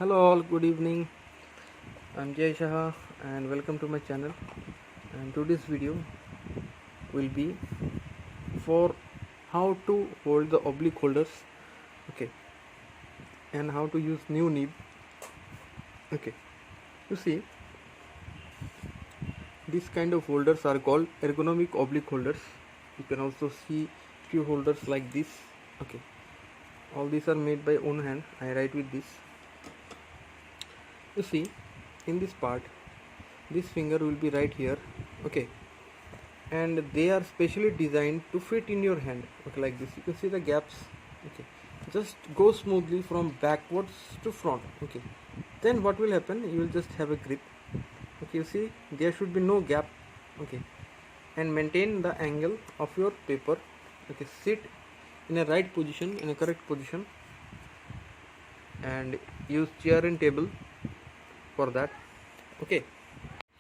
Hello all, good evening. I'm Jay Shah and welcome to my channel. And today's video will be for how to hold the oblique holders, okay, and how to use new nib. Okay, you see, these kind of holders are called ergonomic oblique holders. You can also see few holders like this. Okay, all these are made by own hand. I write with this. You see, in this part, this finger will be right here. Okay, and they are specially designed to fit in your hand. Okay, like this. You can see the gaps. Okay, just go smoothly from backwards to front. Okay, then what will happen? You will just have a grip. Okay, you see, there should be no gap. Okay, and maintain the angle of your paper. Okay, sit in a right position, in a correct position, and use chair and table for that. Okay,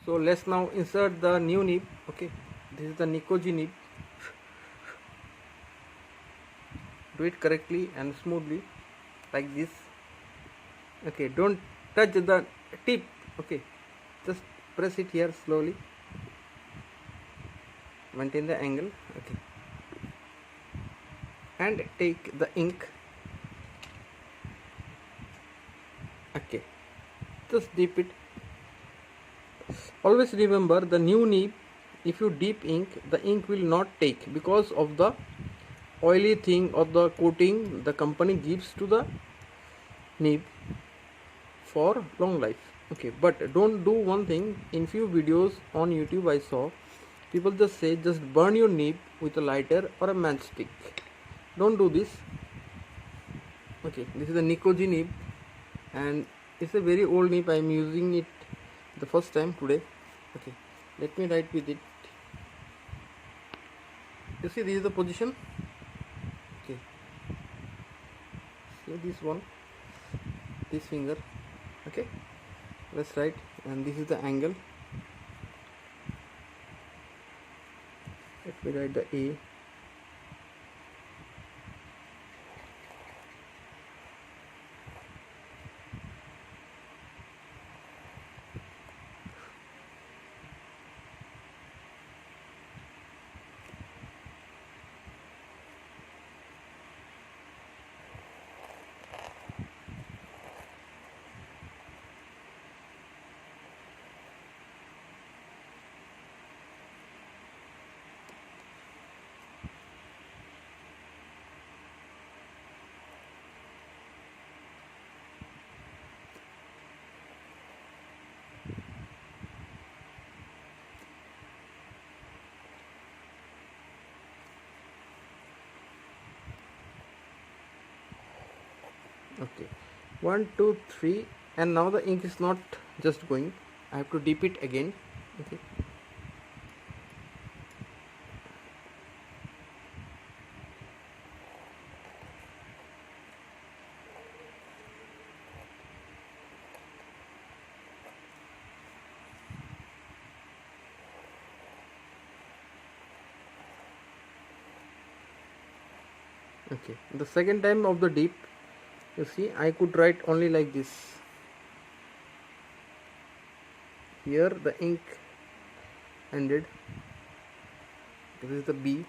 so let's now insert the new nib. Okay, this is the Nikoji nib. Do it correctly and smoothly like this. Okay, don't touch the tip. Okay, just press it here slowly, maintain the angle. Okay, and take the ink. Okay, just dip it. Always remember, the new nib, if you dip ink, the ink will not take because of the oily thing or the coating the company gives to the nib for long life. Okay, but don't do one thing. In few videos on YouTube I saw people just say just burn your nib with a lighter or a matchstick. Don't do this. Okay, this is the Nikoji nib and it's a very old nib. I am using it the first time today. Okay, let me write with it. You see, this is the position. Okay, see this one, this finger. Okay, let's write, and this is the angle. Let me write the A. Okay, 1 2 3, and now the ink is not just going. I have to dip it again. Okay, okay, the second time of the dip, you see, I could write only like this. Here the ink ended. This is the B.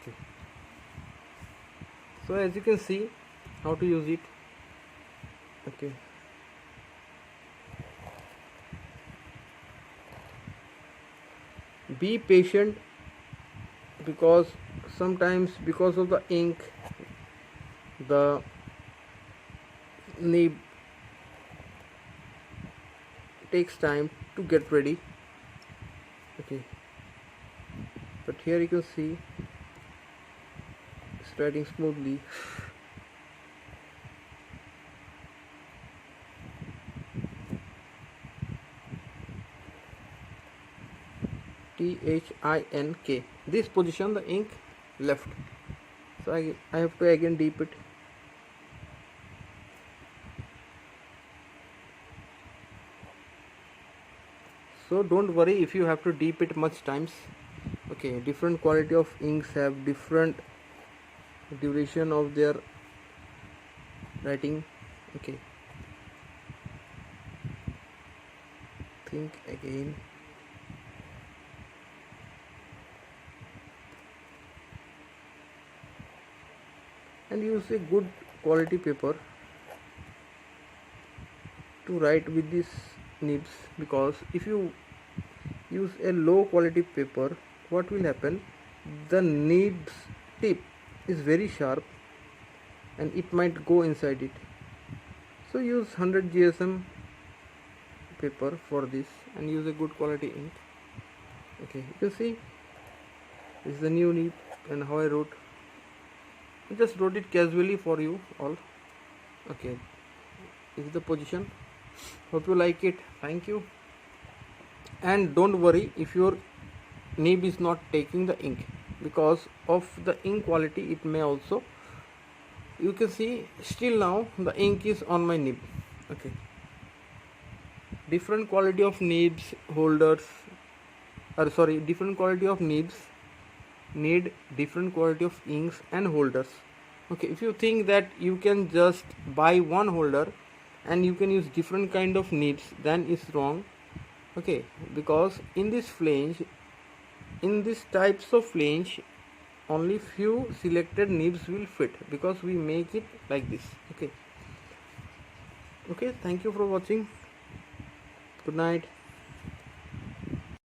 Okay, so as you can see how to use it. Okay, be patient, because sometimes because of the ink the nib takes time to get ready. Okay, but here you can see it's writing smoothly. THINK. This position the ink left, so I have to again dip it. So so don't worry if you have to dip it much times. Okay, different quality of inks have different duration of their writing. Okay, think again. And use a good quality paper to write with these nibs, because if you use a low quality paper, what will happen, the nibs tip is very sharp and it might go inside it. So use 100 GSM paper for this and use a good quality ink. Okay, you see this is the new nib and how I wrote. I just wrote it casually for you all. Okay, this is the position. Hope you like it. Thank you. And don't worry if your nib is not taking the ink, because of the ink quality it may also, you can see still now the ink is on my nib. Okay, different quality of nibs holders, or sorry, different quality of nibs need different quality of inks and holders. Okay, if you think that you can just buy one holder and you can use different kind of nibs, then it's wrong. Okay, because in this flange, in this types of flange, only few selected nibs will fit, because we make it like this. Okay, thank you for watching. Good night.